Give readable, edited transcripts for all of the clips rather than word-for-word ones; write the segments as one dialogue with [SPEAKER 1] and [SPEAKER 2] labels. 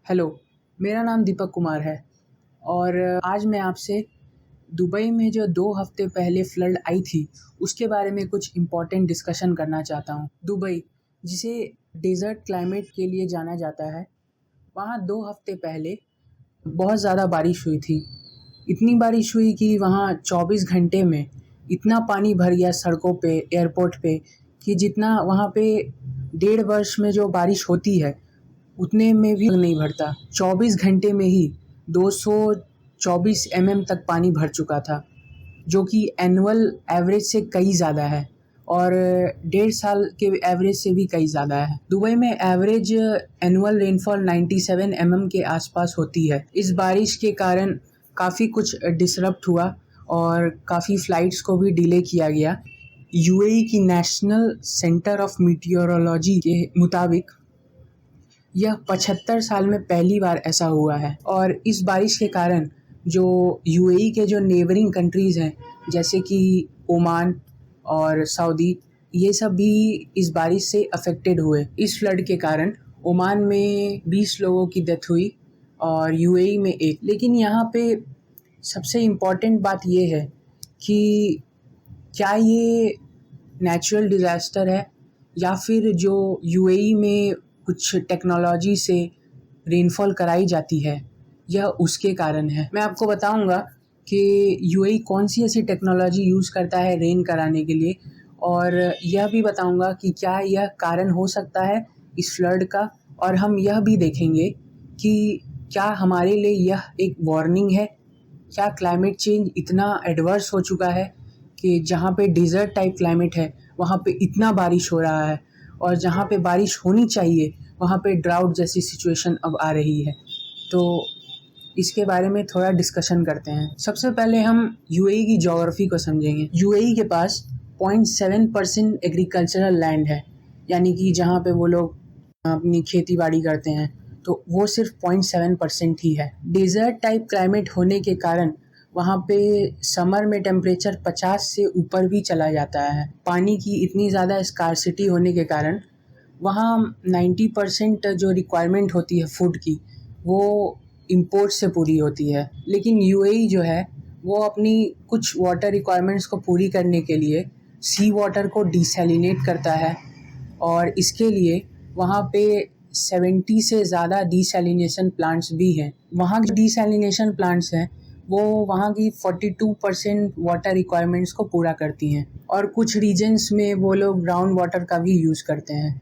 [SPEAKER 1] Hello, मेरा नाम दीपक कुमार है और आज मैं आपसे दुबई में जो 2 हफ़्ते पहले फ्लड आई थी, उसके बारे में कुछ इम्पोर्टेंट डिस्कशन करना चाहता हूँ। दुबई, जिसे डेज़र्ट क्लाइमेट के लिए जाना जाता है, वहाँ 2 हफ़्ते पहले बहुत ज़्यादा बारिश हुई थी। इतनी बारिश हुई कि वहाँ 24 घंटे में इतना पानी भर गया सड़कों पे, एयरपोर्ट पे कि जितना वहाँ पे 1.5 वर्ष में जो बारिश होती है, उतने में भी नहीं भरता। 24 घंटे में ही 224 mm तक पानी भर चुका था, जो कि एनुअल एवरेज से कई ज़्यादा है और 1.5 साल के एवरेज से भी कई ज़्यादा है। दुबई में एवरेज एनुअल रेनफॉल 97 mm के आसपास होती है। इस बारिश के कारण काफ़ी कुछ डिसरप्ट हुआ और काफ़ी फ़्लाइट्स को भी डिले किया गया। यूएई की नेशनल सेंटर ऑफ मीटियोरोलॉजी के मुताबिक यह 75 साल में पहली बार ऐसा हुआ है और इस बारिश के कारण जो यूएई के जो नेबरिंग कंट्रीज़ हैं, जैसे कि ओमान और सऊदी, ये सब भी इस बारिश से अफेक्टेड हुए। इस फ्लड के कारण ओमान में 20 लोगों की डेथ हुई और यूएई में 1। लेकिन यहाँ पे सबसे इम्पॉर्टेंट बात ये है कि क्या ये नेचुरल डिज़ास्टर है या फिर जो यूएई में कुछ टेक्नोलॉजी से रेनफॉल कराई जाती है, यह उसके कारण है। मैं आपको बताऊंगा कि यूएई कौन सी ऐसी टेक्नोलॉजी यूज़ करता है रेन कराने के लिए, और यह भी बताऊंगा कि क्या यह कारण हो सकता है इस फ्लड का। और हम यह भी देखेंगे कि क्या हमारे लिए यह एक वार्निंग है, क्या क्लाइमेट चेंज इतना एडवर्स हो चुका है कि जहाँ पे डिज़र्ट टाइप क्लाइमेट है वहाँ पे इतना बारिश हो रहा है और जहाँ पे बारिश होनी चाहिए वहाँ पे ड्राउट जैसी सिचुएशन अब आ रही है। तो इसके बारे में थोड़ा डिस्कशन करते हैं। सबसे पहले हम यूएई की ज्योग्राफी को समझेंगे। यूएई के पास 0.7% एग्रीकल्चरल लैंड है, यानी कि जहाँ पे वो लोग अपनी खेती बाड़ी करते हैं, तो वो सिर्फ 0.7% ही है। डेजर्ट टाइप क्लाइमेट होने के कारण वहाँ पे समर में टेम्परेचर 50 से ऊपर भी चला जाता है। पानी की इतनी ज़्यादा स्कार्सिटी होने के कारण वहाँ 90% जो रिक्वायरमेंट होती है फूड की, वो इंपोर्ट से पूरी होती है। लेकिन यूएई जो है वो अपनी कुछ वाटर रिक्वायरमेंट्स को पूरी करने के लिए सी वाटर को डिसैलिनेट करता है और इसके लिए वहाँ पे 70 से ज़्यादा डिसैलिनेशन प्लांट्स भी हैं। वहाँ के डिसैलिनेशन प्लांट्स हैं वो वहाँ की 42% वाटर रिक्वायरमेंट्स को पूरा करती हैं और कुछ रीजन्स में वो लोग ग्राउंड वाटर का भी यूज़ करते हैं।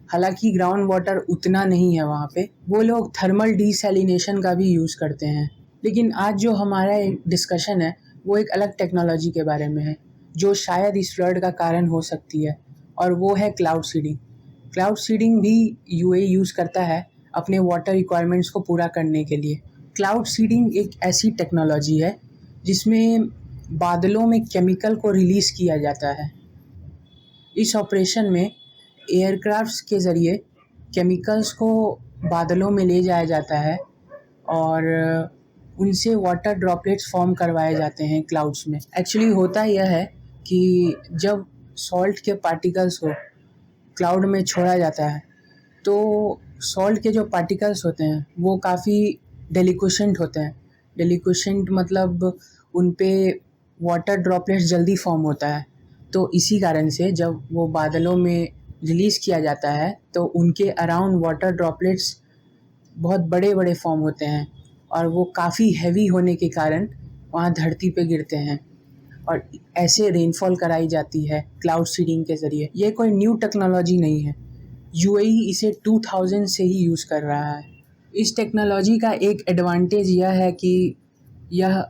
[SPEAKER 1] हालांकि ग्राउंड वाटर उतना नहीं है वहाँ पे, वो लोग थर्मल डिसैलिनेशन का भी यूज़ करते हैं। लेकिन आज जो हमारा डिस्कशन है वो एक अलग टेक्नोलॉजी के बारे में है जो शायद इस फ्लड का कारण हो सकती है, और वो है क्लाउड सीडिंग। क्लाउड सीडिंग भी यूएई यूज़ करता है अपने वाटर रिक्वायरमेंट्स को पूरा करने के लिए। क्लाउड सीडिंग एक ऐसी टेक्नोलॉजी है जिसमें बादलों में केमिकल को रिलीज़ किया जाता है। इस ऑपरेशन में एयरक्राफ्ट्स के ज़रिए केमिकल्स को बादलों में ले जाया जाता है और उनसे वाटर ड्रॉपलेट्स फॉर्म करवाए जाते हैं क्लाउड्स में। एक्चुअली होता यह है कि जब सॉल्ट के पार्टिकल्स को क्लाउड में छोड़ा जाता है तो सॉल्ट के जो पार्टिकल्स होते हैं वो काफ़ी डेलिक्वेशेंट होते हैं। डेलिक्वेशेंट मतलब उन पे वाटर ड्रॉपलेट्स जल्दी फॉर्म होता है, तो इसी कारण से जब वो बादलों में रिलीज़ किया जाता है तो उनके अराउंड वाटर ड्रॉपलेट्स बहुत बड़े बड़े फॉर्म होते हैं और वो काफ़ी हैवी होने के कारण वहाँ धरती पे गिरते हैं और ऐसे रेनफॉल कराई जाती है क्लाउड सीडिंग के ज़रिए। ये कोई न्यू टेक्नोलॉजी नहीं है, यूएई इसे 2000 से ही यूज़ कर रहा है। इस टेक्नोलॉजी का एक एडवांटेज यह है कि यह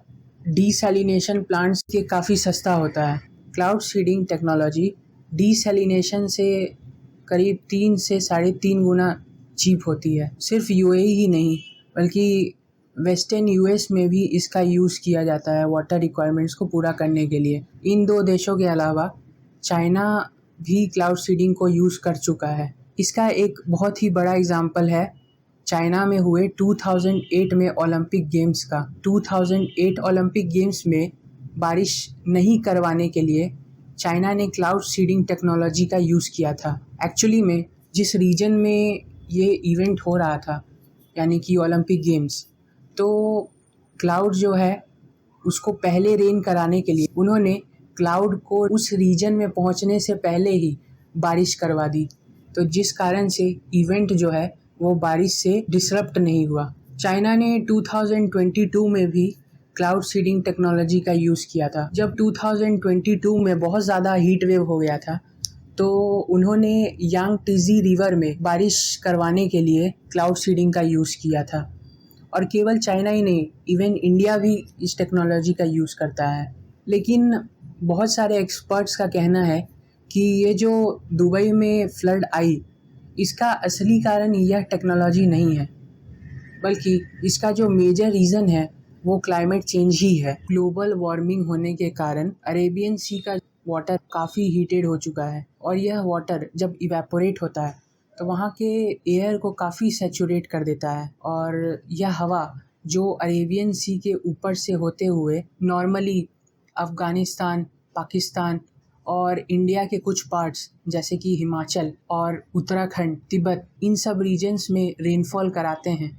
[SPEAKER 1] डिसैलिनेशन प्लांट्स के काफ़ी सस्ता होता है। क्लाउड सीडिंग टेक्नोलॉजी डिसैलिनेशन से करीब 3 से 3.5 गुना चीप होती है। सिर्फ यूएई ही नहीं बल्कि वेस्टर्न यूएस में भी इसका यूज़ किया जाता है वाटर रिक्वायरमेंट्स को पूरा करने के लिए। इन 2 देशों के अलावा चाइना भी क्लाउड सीडिंग को यूज़ कर चुका है। इसका एक बहुत ही बड़ा एग्जाम्पल है चाइना में हुए 2008 में ओलंपिक गेम्स का। 2008 ओलंपिक गेम्स में बारिश नहीं करवाने के लिए चाइना ने क्लाउड सीडिंग टेक्नोलॉजी का यूज़ किया था। एक्चुअली में जिस रीजन में ये इवेंट हो रहा था यानी कि ओलंपिक गेम्स। तो क्लाउड जो है उसको पहले रेन कराने के लिए उन्होंने क्लाउड को उस रीजन में पहुंचने से पहले ही बारिश करवा दी, तो जिस कारण से इवेंट जो है वो बारिश से डिसरप्ट नहीं हुआ। चाइना ने 2022 में भी क्लाउड सीडिंग टेक्नोलॉजी का यूज़ किया था। जब 2022 में बहुत ज़्यादा हीट वेव हो गया था तो उन्होंने यांगटीज़ी रिवर में बारिश करवाने के लिए क्लाउड सीडिंग का यूज़ किया था। और केवल चाइना ही नहीं, इवन इंडिया भी इस टेक्नोलॉजी का यूज़ करता है। लेकिन बहुत सारे एक्सपर्ट्स का कहना है कि ये जो दुबई में फ्लड आई, इसका असली कारण यह टेक्नोलॉजी नहीं है, बल्कि इसका जो मेजर रीज़न है वो क्लाइमेट चेंज ही है। ग्लोबल वार्मिंग होने के कारण अरेबियन सी का वाटर काफ़ी हीटेड हो चुका है और यह वाटर जब इवेपोरेट होता है तो वहाँ के एयर को काफ़ी सैचुरेट कर देता है और यह हवा जो अरेबियन सी के ऊपर से होते हुए नॉर्मली अफ़गानिस्तान, पाकिस्तान और इंडिया के कुछ पार्ट्स जैसे कि हिमाचल और उत्तराखंड, तिब्बत, इन सब रीजन्स में रेनफॉल कराते हैं।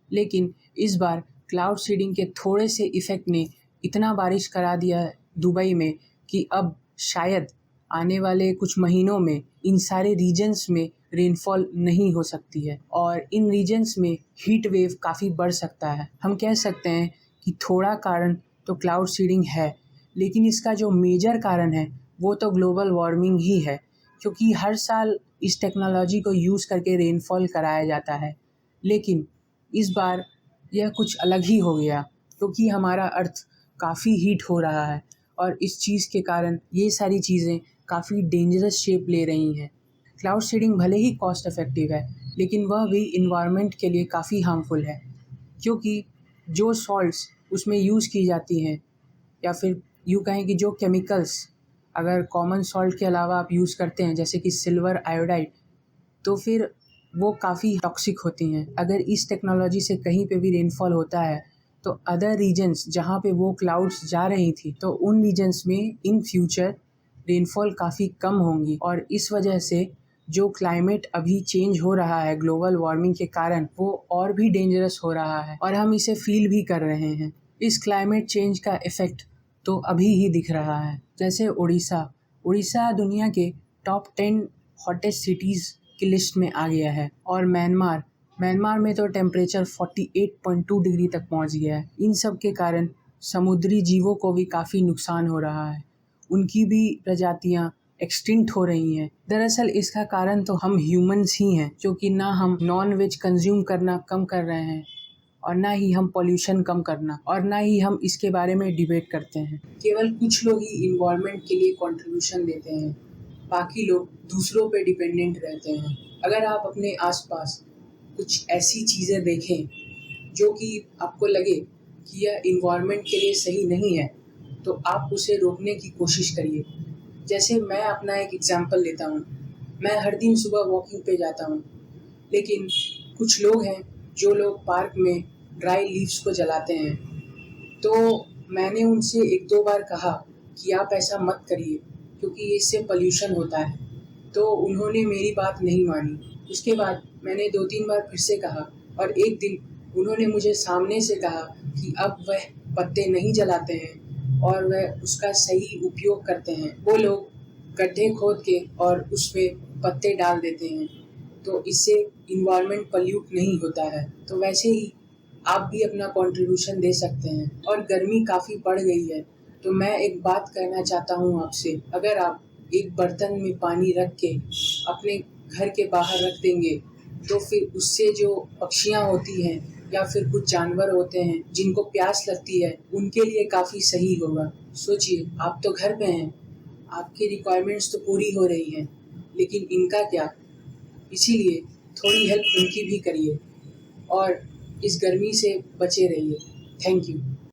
[SPEAKER 1] लेकिन इस बार क्लाउड सीडिंग के थोड़े से इफ़ेक्ट ने इतना बारिश करा दिया दुबई में कि अब शायद आने वाले कुछ महीनों में इन सारे रीजन्स में रेनफॉल नहीं हो सकती है और इन रीजन्स में हीट वेव काफ़ी बढ़ सकता है। हम कह सकते हैं कि थोड़ा कारण तो क्लाउड सीडिंग है, लेकिन इसका जो मेजर कारण है वो तो ग्लोबल वार्मिंग ही है, क्योंकि हर साल इस टेक्नोलॉजी को यूज़ करके रेनफॉल कराया जाता है। लेकिन इस बार यह कुछ अलग ही हो गया, क्योंकि हमारा अर्थ काफ़ी हीट हो रहा है और इस चीज़ के कारण ये सारी चीज़ें काफ़ी डेंजरस शेप ले रही हैं। क्लाउड सीडिंग भले ही कॉस्ट इफ़ेक्टिव है, लेकिन वह भी इन्वायरमेंट के लिए काफ़ी हार्मफुल है, क्योंकि जो सॉल्ट्स उसमें यूज़ की जाती हैं या फिर यूँ कहें कि जो केमिकल्स अगर कॉमन सॉल्ट के अलावा आप यूज़ करते हैं जैसे कि सिल्वर आयोडाइड, तो फिर वो काफ़ी टॉक्सिक होती हैं। अगर इस टेक्नोलॉजी से कहीं पे भी रेनफॉल होता है तो अदर रीजन्स जहाँ पे वो क्लाउड्स जा रही थी तो उन रीजन्स में इन फ्यूचर रेनफॉल काफ़ी कम होंगी और इस वजह से जो क्लाइमेट अभी चेंज हो रहा है ग्लोबल वार्मिंग के कारण, वो और भी डेंजरस हो रहा है और हम इसे फील भी कर रहे हैं। इस क्लाइमेट चेंज का इफ़ेक्ट तो अभी ही दिख रहा है। जैसे उड़ीसा दुनिया के टॉप 10 हॉटेस्ट सिटीज़ की लिस्ट में आ गया है और म्यांमार में तो टेम्परेचर 48.2 डिग्री तक पहुंच गया है। इन सब के कारण समुद्री जीवों को भी काफ़ी नुकसान हो रहा है, उनकी भी प्रजातियां एक्सटिंक्ट हो रही हैं। दरअसल इसका कारण तो हम ह्यूमंस ही हैं, क्योंकि ना हम नॉन वेज कंज्यूम करना कम कर रहे हैं और ना ही हम पॉल्यूशन कम करना और ना ही हम इसके बारे में डिबेट करते हैं। केवल कुछ लोग ही इन्वायरमेंट के लिए कंट्रीब्यूशन देते हैं, बाकी लोग दूसरों पे डिपेंडेंट रहते हैं। अगर आप अपने आसपास कुछ ऐसी चीज़ें देखें जो कि आपको लगे कि यह इन्वायरमेंट के लिए सही नहीं है, तो आप उसे रोकने की कोशिश करिए। जैसे मैं अपना एक एग्जांपल लेता हूँ। मैं हर दिन सुबह वॉकिंग पे जाता हूँ, लेकिन कुछ लोग हैं जो लोग पार्क में ड्राई लीव्स को जलाते हैं। तो मैंने उनसे 1-2 बार कहा कि आप ऐसा मत करिए, क्योंकि इससे पॉल्यूशन होता है। तो उन्होंने मेरी बात नहीं मानी। उसके बाद मैंने 2-3 बार फिर से कहा और एक दिन उन्होंने मुझे सामने से कहा कि अब वह पत्ते नहीं जलाते हैं और वह उसका सही उपयोग करते हैं। वो लोग गड्ढे खोद के और उसमें पत्ते डाल देते हैं, तो इससे इन्वायरमेंट पॉल्यूट नहीं होता है। तो वैसे ही आप भी अपना कंट्रीब्यूशन दे सकते हैं। और गर्मी काफ़ी बढ़ गई है, तो मैं एक बात कहना चाहता हूँ आपसे। अगर आप एक बर्तन में पानी रख के अपने घर के बाहर रख देंगे, तो फिर उससे जो पक्षियाँ होती हैं या फिर कुछ जानवर होते हैं जिनको प्यास लगती है, उनके लिए काफ़ी सही होगा। सोचिए, आप तो घर पे हैं, आपकी रिक्वायरमेंट्स तो पूरी हो रही हैं, लेकिन इनका क्या? इसीलिए थोड़ी हेल्प उनकी भी करिए और इस गर्मी से बचे रहिए। Thank you.